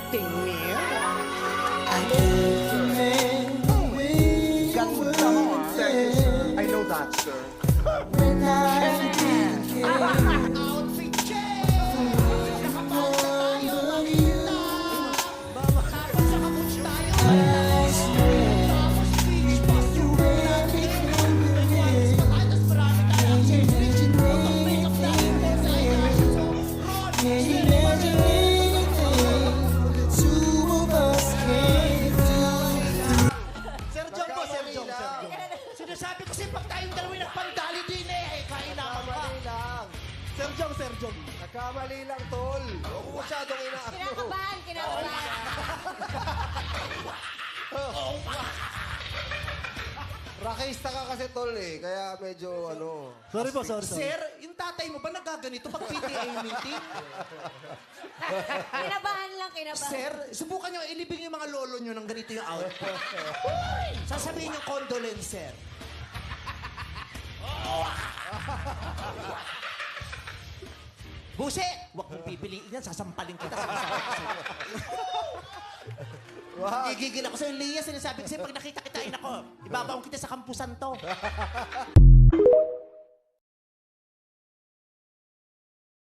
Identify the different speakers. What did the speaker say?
Speaker 1: acting me.
Speaker 2: Ganda mo, ah.
Speaker 3: Thank you, sir. I know that, sir.
Speaker 1: Outfit check! Nakapausa tayo, makita! Tapos sa kaputs tayo, tapos beach bus yung natin. May kwartos pa tayo, tas marami tayong accessories. Pag makeup natin, Sir Jong po, Sir Jong. Sinasabi ko sa'yo, pag tayong dalawin nagpandali din eh, kain naman ka.
Speaker 2: Nagkamali lang.
Speaker 1: Sir Jong.
Speaker 2: Nagkamali lang, tol. Huwag mo masyadong inaano.
Speaker 4: Kinakabahan.
Speaker 2: Rakista ka kasi, tol, eh. Kaya medyo, ano...
Speaker 5: Sorry po, sorry.
Speaker 1: Sir, yung tatay mo ba nagaganito pag PTA meeting?
Speaker 4: Kinabahan lang, kinabahan.
Speaker 1: Sir, subukan nyo ilibing yung mga lolo nyo ng ganito yung outfit. Sasabihin yung condolence, sir. Buse! Huwag mong pipiliin yan, sasampalin kita. Sinasabi ko sa'yo.
Speaker 2: Wow.
Speaker 1: Gigigil ako sa'yo, Leah. Sinasabi ko sa'yo, pag nakita kita, ako, ibabaon kita sa kampusan to.